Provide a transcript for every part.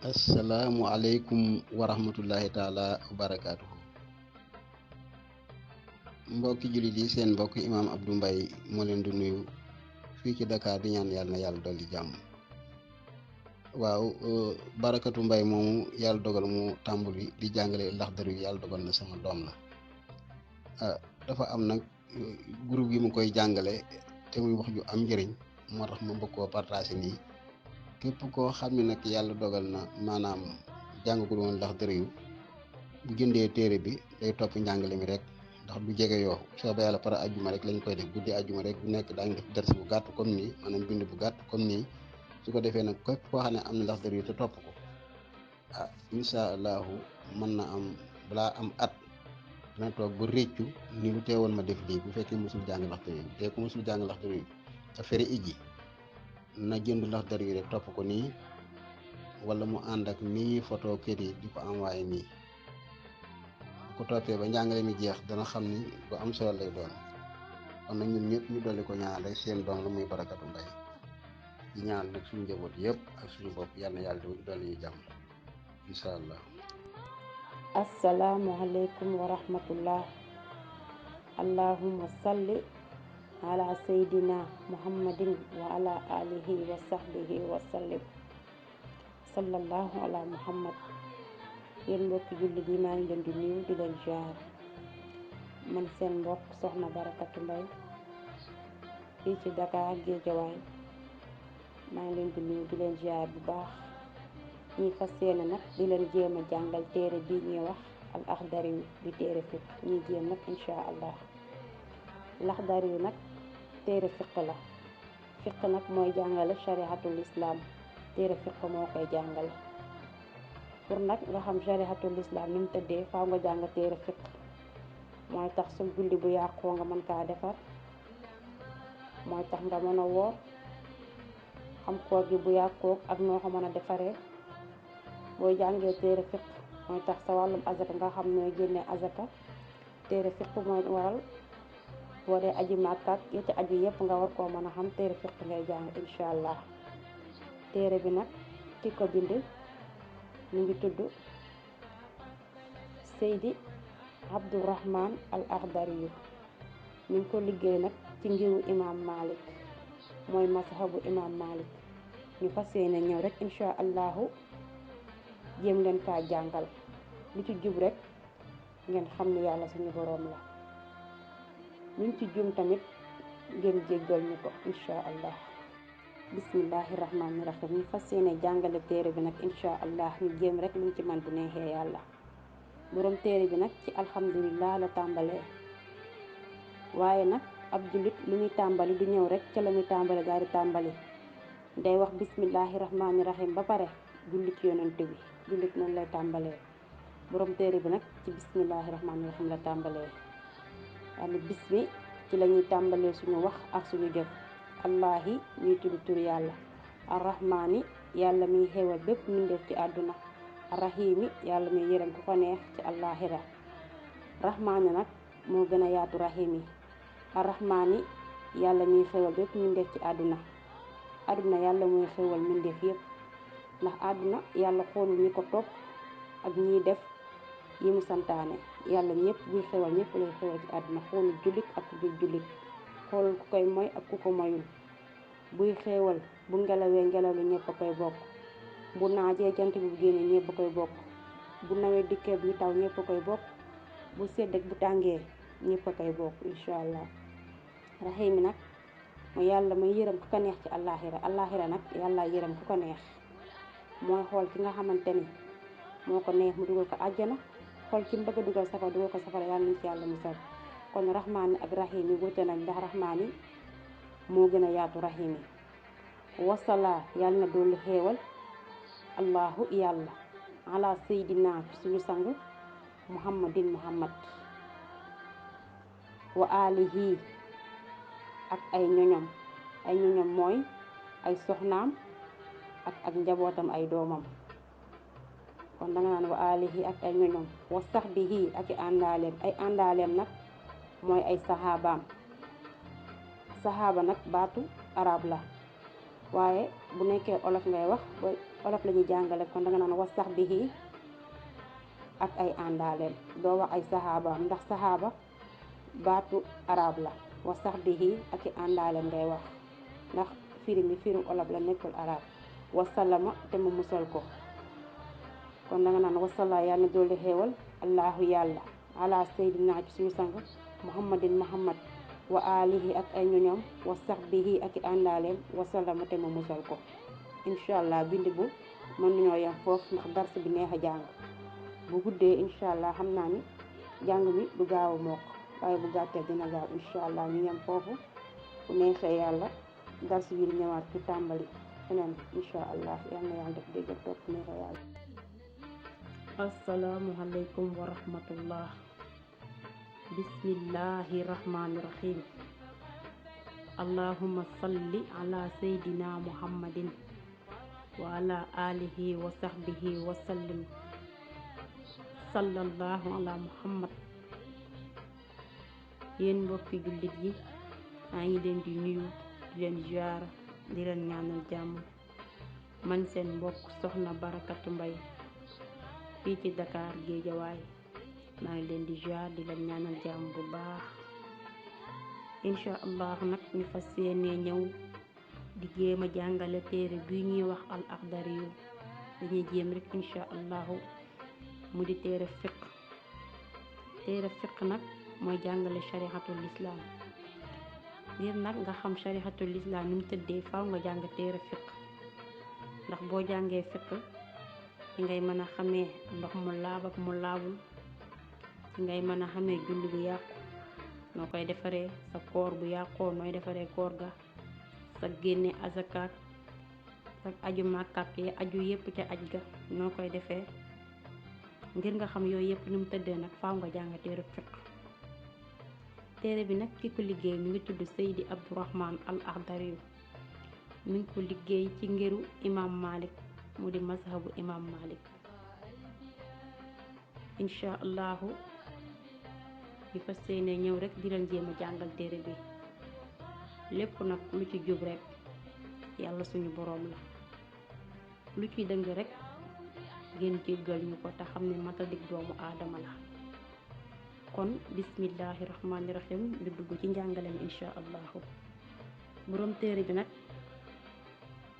asalaamualeykum wa rahmatullahi taala wa barakaatuhu. Mbokki jullit yi, seen mbokk imaam Abdou Mbaye moo leen di nuyu fii ci Dakar di ñaan yàlla na yàlla dolli jàmm. waaw barakatu Mbaye moomu yàlla dogal mu tàmbali di jàngale Laxdari yu yàlla dogal na sama doom la. dafa am nag groupe yi mu koy jàngale te muy wax ju am njëriñ moo tax ma bëgg koo partagé nii. képp koo xam ne nag yàlla dogal na maanaam jàngagul woon Laxdari yu bu jëndee téere bi day topp njàngale mi rek ndax du jege yoo soobee yàlla par ajjuma rek lañ koy def guddi ajjuma rek bu nekk daañu def ders bu gàtt comme nii maanaam bind bu gàtt comme nii su ko defee nag képp koo xam ne am na Laxdari yu te topp ko incha allahu mën na am balaa am at dina toog ba réccu ni lu teewoon ma def lii bu fekkee mosul jàng Laxdari yu te ku mosul jàng Laxdari yu te fere ijji na jënd Laxdari yu rek topp ko nii wala mu ànd ak nii photo kër yi di ko envoyé nii bu ko toppee ba njàngale mi jeex dana xam ni lu am solo lay doon. kon nag ñun ñëpp ñu dolli ko ñaan rek seen doom la muy Barakatu Mbaye di ñaan nag suñu njaboot yëpp ak suñu bopp yal na yàlla dolli ñu jàmm incha allah. asalaamualeykum wa rahmatullah. allahumma salli ala sayyidina muhammadin wa ala alihi wa sahbihi wa sallim. sallallahu ala muhammad. yéen mbokki jullit yi maa ngi leen di nuyu di leen ziar man seen mbokk soxna Barakatu Mbaye fii ci Dakar Géejawaay maa ngi leen di nuyu di leen ziar bu baax. ñi fas yéene nag di leen jéem a jàngal téere bi ñuy wax al Laxdari yu di téere fiq ñuy jéem nag insha allah. Laxdari yu nag téere fiq la. fiq nag mooy jàngale shariatul islam téere fiq moo koy jàngale. pour nag nga xam shariatul islam ni mu tëddee faaw nga jàng téere fiq mooy tax sa julli bu yàqoo nga mën kaa defar mooy tax nga mën a woor xam koor gi bu yàqoo ak noo ko mën a defaree. booy jàngee téere fiq mooy tax sa wàllum azaka nga xam nooy génnee azaka. téere fiq mooy waral boo dee aji màkkaat yi ci aju yépp nga war koo mën a xam téere fiq ngay jàng incha allah. téere bi nag ki ko bind mu ngi tudd Seydi Abdourahman al Laxdari yu mi ngi ko liggéey nag ci ngiru imam Malik mooy mazhabu imam Malik. ñu fas yéene ñëw rek incha allahu jéem leen kaa jàngal lu ci jub rek ngeen xam ne yàlla suñu boroom la luñ ci jum tamit ngeen jéggal ñu ko incha allah. bismillahi rahmaani rahim ñu fas yéene jàngale téere bi nag incha allah ñu jéem rek luñ ci man bu neexee yàlla. boroom téere bi nag ci alhamdulillah la tàmbalee waaye nag ab jullit lu muy tàmbali du ñëw rek ca la muy tàmbali daal di tàmbali day wax bismillahi rahmaani rahim ba pare jullit yonent bi jullit noonu lay tàmbalee. boroom téere bi nag ci bismillahi rahmaani rahim la tàmbalee yani bismi ci la ñuy tàmbalee suñu wax ak suñu jëf. allahi ñuy tudd tur yàlla. arrahmaani yàlla miy xewal bépp mbindeef ci àdduna. arrahimi yàlla miy yërëm ku ko neex ci àllaaxira. rahmaani nag moo gën a yaatu rahim yi. arrahmaani yàlla miy xewal bépp mbindeef ci àdduna. àdduna yàlla mooy xewal mbindeef yépp ndax àdduna yàlla xoolul ñi ko topp ak ñiy def yi mu santaane. yàlla ñëpp buy xewal ñëpp lay xewal ci àdduna xoolul jullit ak ku dul jullit xoolul ku koy moy ak ku ko moyul. buy xewal bu ngelawee ngelaw li ñëpp a koy bokk. bu naajee jant bi bu génnee ñëpp a koy bokk. bu nawet dikkee buy taw ñëpp a koy bokk. bu sedd ak bu tàngee ñëpp a koy bokk incha allah. rahim nag mooy yàlla may yërëm ku ko neex ci àllaaxira. àllaaxira nag yàlla yërëm ku ko neex mooy xool ki nga xamante ni moo ko neex mu dugal ko àjjana xool ki mu bëgg a dugal safara dugal ko safara yàlla nañ ci yàlla musal. kon rahmaani ak rahim yi wute nañ ndax rahmaani moo gën a yaatu rahim yi. wasala yàlla na dolli xéewal allahu yàlla ala seydina ci suñu sang muhammadin muhammad wa alihi ak ay ñoñom. ay ñoñom mooy ay soxnaam ak njabootam ay doomam. kon danga naan wa alihi ak ay ñoñom. wa sahbihi ak i àndaaleem. ay àndaaleem nag mooy ay saxaabaam. saxaaba nag baatu arab la waaye bu nekkee olof ngay wax ba olof la ñuy jàngale kon danga naan wa sahbihi ak ay àndaaleem doo wax ay saxaabaam ndax saxaaba baatu arab la wa sahbihi ak i àndaaleem ngay wax ndax firim olof la nekkul arab wasallama te mu musal ko kon danga naan wasalla yàlla na dolli xéewal allahu yàlla ala seydina ci suñu sang muhammadin muhammad wa alihi ak ay ñoñom wa sahbihi ak i àndaaleem wasallama te mu musal ko incha allah bind bu mën nañoo yem foofu ndax dars bi neex a jàng bu guddee incha allah xam naa ni jàng mi du gaaw a mokk waaye bu gàttee dina gaaw incha allah ñu yem foofu bu neexee yàlla dars bi di ñëwaat ñu tàmbali feneen incha allah yal na yàlla def dégg ak topp neexee yàlla. asalaamualeykum wa rahmatullah. bismillahi rahmani rahim. allahumma salli ala sayyidina muhammadin wa ala alihi wa sahbihi wa sallim. sallallahu ala muhammad. yéen mbokki jullit yi maa ngi leen di nuyu di leen ziar di leen ñaanal jàmm man seen mbokk soxna Barakatu Mbay fii ci Dakar Géejawaay maa ngi leen di ziar di leen ñaanal jàmm bu baax incha allah nag ñu fas yéenee ñëw di jéem a jàngale téere bi ñuy wax al axdariyu dañuy jéem rek incha allahu mu di téere fiq nag mooy jàngale sharihatul islam ngir nag nga xam sharihatul islam ni mu tëddee faaw nga jàng téere fiq ndax boo jàngee fiq ci ngay mën a xamee ndox mu laab ak mu laabul ci ngay mën a xamee julli bu yàqu noo koy defaree sa koor bu yàqoo nooy defaree koor ga sa génne azakaat sa aju màkkaat yi aju yépp ca aj ga noo koy defee ngir nga xam yooyu yépp ni mu tëddee nag faaw nga jàng téere fiq téere bi nag ki ko liggéey mi ngi tudd Seydi Abdourahman al Akhdari mi ngi ko liggéey ci ngiru imam Malik mu di mazhabu imam Malik incha allahu ñu fas yéene ñëw rek di leen jéem a jàngal téere bi lépp nag lu ci jub rek yàlla suñu boroom la lu ci dëng rek ngeen jéggal ñu ko te xam ne matadik doomu aadama la kon bismillahi rahmani rahim di dugg ci njàngaleem incha allahu boroom téere bi nag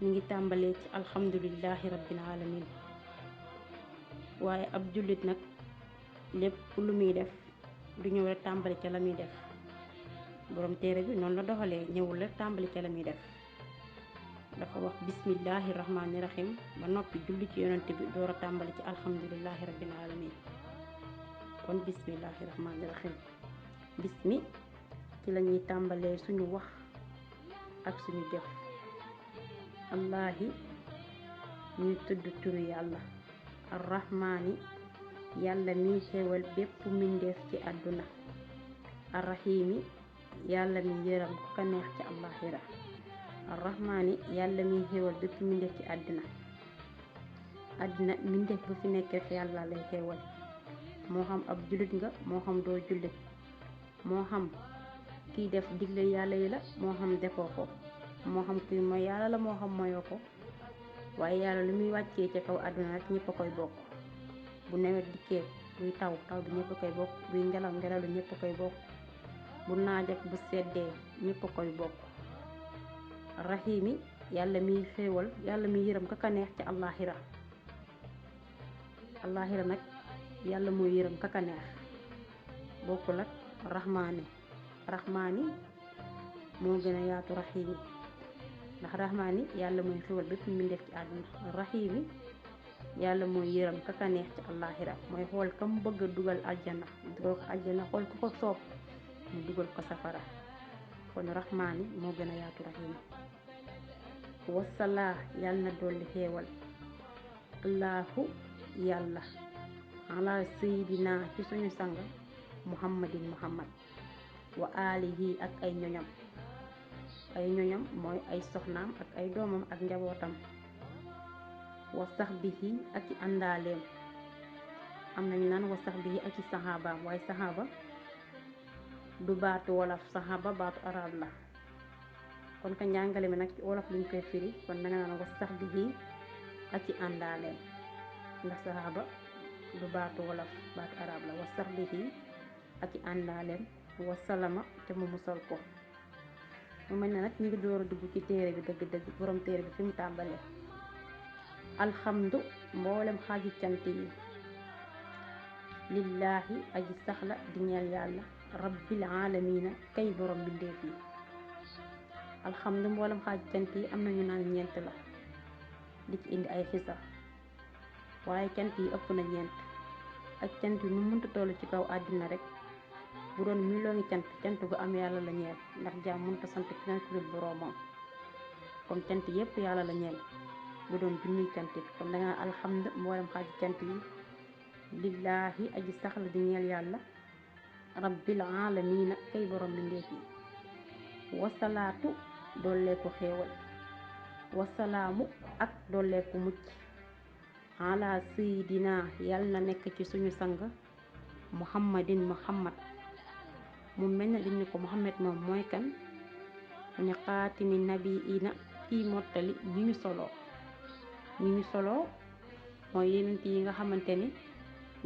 mi ngi tàmbalee ci alhamdulillahi rabbil alamin waaye ab jullit nag lépp lu muy def du ñëw rek tàmbali ca la muy def boroom téere bi noonu la doxalee ñëwul rek tàmbali ca la muy def dafa wax bismillahi rahmani rahim ba noppi julli ci yonent bi door a tàmbali ci alhamdulillahi rabbil alamin kon bismillahi rahmani rahim bismi ci la ñuy tàmbalee suñu wax ak suñu jëf allahi ñuy tudd turu yàlla arrahmaani yàlla miy xéewal bépp mbindeef ci àdduna arrahimi yàlla mi yëram ku ko neex ci àllaaxira arrahmaani yàlla miy xéewal bépp mbindeef ci àdduna mbindeef bu fi nekk rek yàlla lay xéewal moo xam ab jullit nga moo xam doo jullit moo xam kiy def digle yàlla yi la moo xam defoo ko moo xam kuy mooy yàlla la moo xam moyoo ko waaye yàlla lu muy wàccee ca kaw àdduna rek ñëpp a koy bokk bu nawet dikkee buy taw bi ñëpp a koy bokk buy ngelaw li ñëpp a koy bokk bu naaj ak bu seddee ñëpp a koy bokk rahimi yàlla miy xéewal yàlla miy yërëm kaka neex ci àllaaxira nag yàlla mooy yërëm kaka neex bokkul ak rahmaani moo gën a yaatu rahimi ndax rahmaani yàlla mooy xéwal bépp mbindeef ci àdduna rahimi yàlla mooy yërëm kaka neex ci àllaaxira mooy xool ka mu bëgg a dugal aljana dugal ko aljana xool ku ko soob mu dugal ko safara kon rahmaani moo gën a yaatu rahimi wasalaa yàlla na dolli xéewal allahu yàlla ala sayidina ci suñu sang muhammadin muhammad wa alihi ak ay ñoñam mooy ay soxnaam ak ay doomam ak njabootam wa sahbihi ak i àndaaleem am nañu naan wa sahbihi ak i saxaabaam waaye saxaaba du baatu wolof saxaaba baatu arab la kon ka njàngale mi nag ci wolof luñ koy firi kon danga naan wa sahbihi ak ci àndaaleem ndax saxaaba du baatu wolof baatu arab la wa sahbihi ak ci àndaaleem wa salama te mu musal ko. mu mel ne nag ñu ngi door a dugg ci téere bi dëgg-dëgg borom téere bi fi mu tàmbalee alhamdu mboolem xaaji cant yi lillaahi aji saxla di ñeel yàlla rabbil aalamiina kay borom bindeef yi. alhamdu mboolem xaaji cant yi am nañu naan ñeent la di ci indi ay xisa waaye cant yi ëpp na ñeent ak cant yi nu mënta toll ci kaw àddina rek bu doon million cant gu am yàlla la ñeel ndax jaam mënta sant keneen ku dul boroomam kon cant yépp yàlla la ñeel bu doon junniy cant it kon danga alhamdu mboolem xaaji cant yi lillaahi aji saxla di ñeel yàlla rabbil aalamiina kay borom bindeef yi. wasalaatu dolleeku xéewal wasalaamu ak dolleeku mucc ala sayidina yàlla na nekk ci suñu sang muhammadin muhammad mu mel ne dañ ne ko muhammad moom mooy kan mu ne xaatimi nabiina kii mottali ñi ñu soloo mooy yenent yi nga xamante ni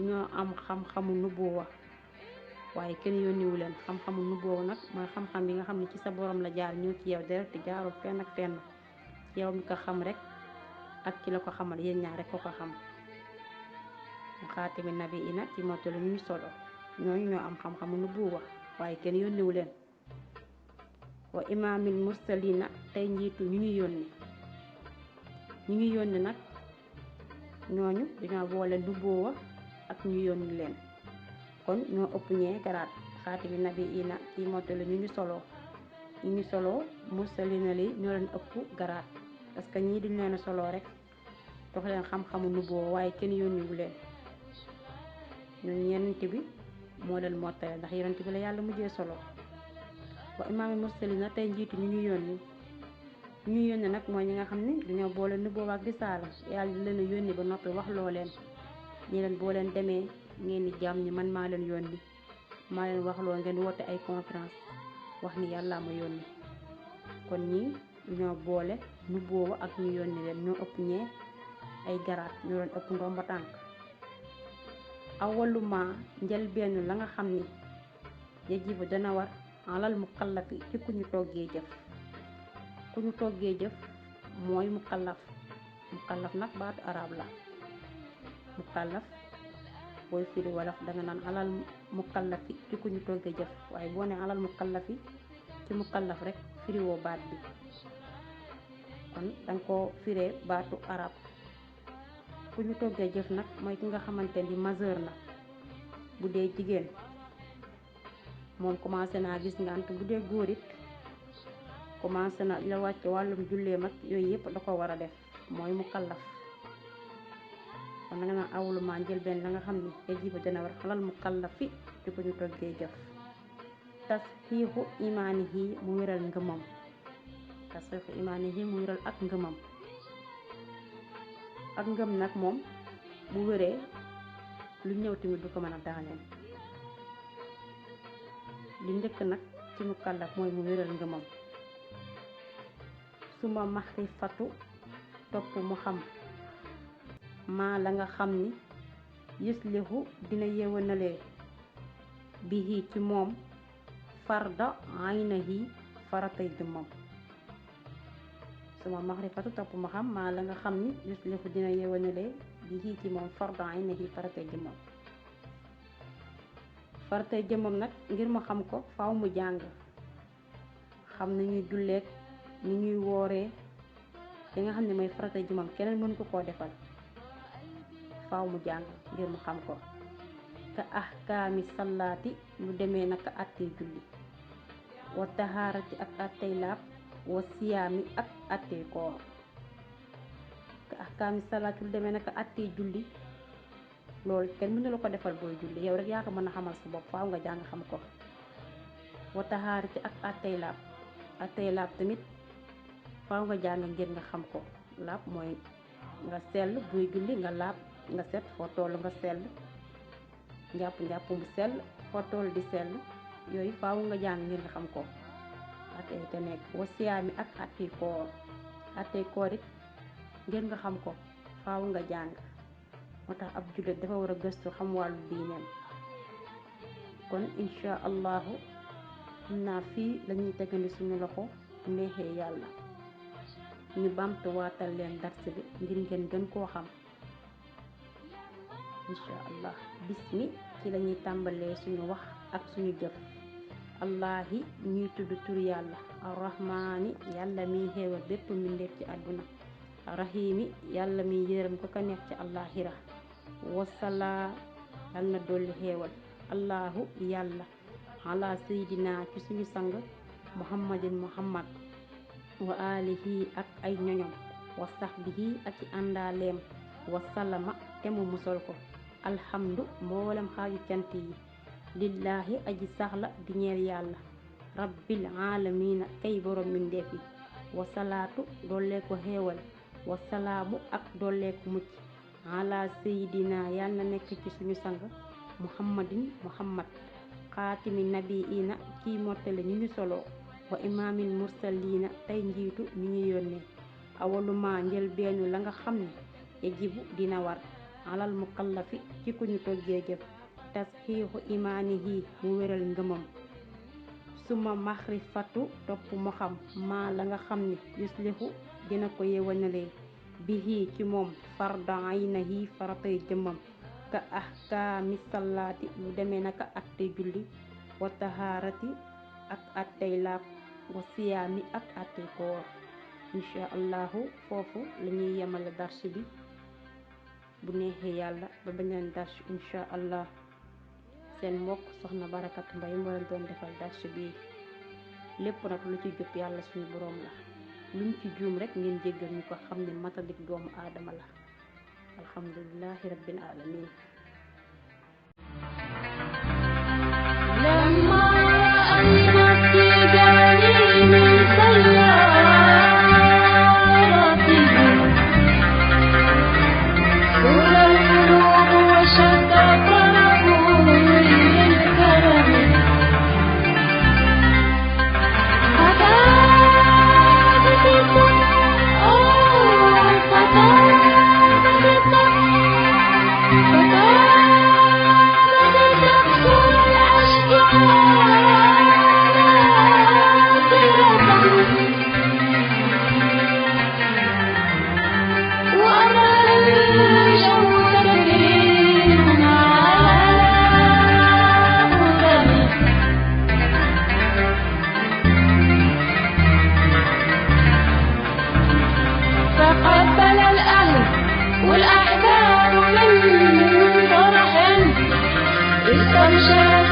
ñoo am xam-xamu nubuwa waaye kenn yónniwu leen. xam-xamu nubuwa nag mooy xam-xam bi nga xam ne ci sa borom la jaar ñëw ci yow direct jaarul fenn ak fenn ci yow mi ko xam rek ak ki la ko xamal yéen ñaar rek ko xam. xaatimi nabiina ci mottali ñu solo ñooñu ñoo am xam-xamu nubuwa waaye kenn yónniwu leen. wa imaamil mursalina tey njiitu ñu ñu yónni nag ñooñu dañoo boole nubuwa ak ñu yónni leen kon ñoo ëpp ñee garaat. xaatimi nabiina ci mottali ñu solo mursalina li ñoo leen ëpp garaat parce que ñii duñ leen solo rek dox leen xam-xamu nubuwa waaye kenn yónniwu leen. ñun yenent bi moo leen mottale ndax yenent bi la yàlla mujjee solo. wa imaamul mursalina tey njiitu ñu yónni nag mooy ñi nga xam ne dañoo boole nubuwa ak risaala yàlla di leen yónni ba noppi wax loo leen ñi leen boo leen demee ngeen di jàmm ñi man maa leen yónni maa leen wax loo ngeen woote ay conférence wax ni yàlla ma yónni. kon ñii ñoo boole nubuwa ak ñu yónni leen ñoo ëpp ñee ay garaat ñoo leen ëpp ndomba tànk. awaluma njëlbeenu la nga xam ni yajibu dana war alal mukallafi ci ku ñu toggee jëf mooy mukallaf nag baatu arab la. mukallaf booy firi wolof danga naan alal mukallafi ci ku ñu toggee jëf waaye boo ne alal mukallafi ci mukallaf rek firiwoo baat bi kon danga ko firee baatu arab. ku ñu toggee jëf nag mooy ki nga xamante ni majeur na bu dee jigéen moom commencé naa gis ngant bu dee góor it commencé na la wàcc wàllum jullee mag yooyu yëpp da ko war a def mooy mukallaf. kon nga naan awluma njëlbeen la nga xam ne yajibu dana war xalal mukallafi ci ku ñu toggee jëf tasxiixu imaanihi mu wéral ngëmam ak ngëmam. ak ngëm nag moom bu wéree lu ñëw tamit du ko mën a daaneel. li njëkk nag ci mukallaf mooy mu wéral ngëmam. suma maxrifatu topp mu xam maa la nga xam ni yuslihu dina yeewanalee bihi ci moom farda aynahi faratay jëmmam. suma maxrifatu topp mu xam maa la nga xam ni yuslihu dina yeewanalee bihi ci moom farda aynahi faratay jëmmam. faratay jëmmam nag ngir mu xam ko faaw mu jàng xam ni ñuy julleek ni ñuy wooree li nga xam ne mooy faratay jëmmam keneen mën ko koo defal faaw mu jàng ngir mu xam ko. ka ahkaami salaati lu demee naka attey julli wa tahaarati ak attey laab wa siyaami ak attey koor. ka ahkaami salaati lu demee naka attey julli loolu kenn mënu la ko defal booy julli yow rek yaa ko mën a xamal sa bopp faaw nga jàng xam ko. wa tahaarati ak attey laab tamit faaw nga jàng ngir nga xam ko. laab mooy nga sell buy julli nga laab nga set foo toll nga sell njàpp mu sell foo toll di sell yooyu faaw nga jàng ngir nga xam ko. attey te nekk wa siyaami ak attey koor it ngir nga xam ko faaw nga jàng moo tax ab jullit dafa war a gëstu xam wàllu diineem kon insha allahu xam naa fii lañuy tegandi suñu loxo bu neexee yàlla ñu bamtuwaatal leen dars bi ngir ngeen gën koo xam insha allah bismi ci lañuy tàmbalee suñu wax ak suñu jëf allahi ñuy tudd tur yàlla arrahmaani yàlla miy xéewal bépp mbindeef ci àdduna rahimi yàlla miy yërëm ko ka neex ci àllaaxira wasalaa yàlla na dolli xéewal allahu yàlla ala seydina ci suñu sang muhammadin muhammad wa alihi ak ay ñoñom wa sahbihi ak ci àndaaleem wa salama te mu musal ko alhamdu mboolem xaaju cant yi lillahi aji saxla di ñeel yàlla rabbil alamina kay borom mindeef yi wa salaatu dollee ko xéewal wa salaamu ak dollee ko mucc ala seydina yàlla na nekk ci suñu sang muhammadin muhammad xaatimi nabiina kii mottale ñu ñu solo wa imaamil mursaliina tey njiitu ñu ñu yónnee awaluma njël beenu la nga xam ne yajibu dina war alal mukallafi ci ku ñu toggee jëf tasxiixu imaanihi mu wéral ngëmam suma maxrifatu topp mu xam maa la nga xam ne yuslihu dina ko yeewanalee bihi ci moom farda aynahi faratay jëmmam ka ahkaami salaati lu demee naka attey julli wa tahaarati ak attey laab wa siyaami ak attey koor insha allahu foofu lañuy yemale dars bi bu neexee yàlla ba beneen dars insha allah seen mbokk soxna Barakat Mbay moo leen doon defal dars bi lépp nag lu ci jub yàlla suñu boroom la luñ ci juum rek ngeen jéggal ñu ko xam ne matadik doomu aadama la alhamdulillahi rabbil alamin والأحباب من فرح استبشر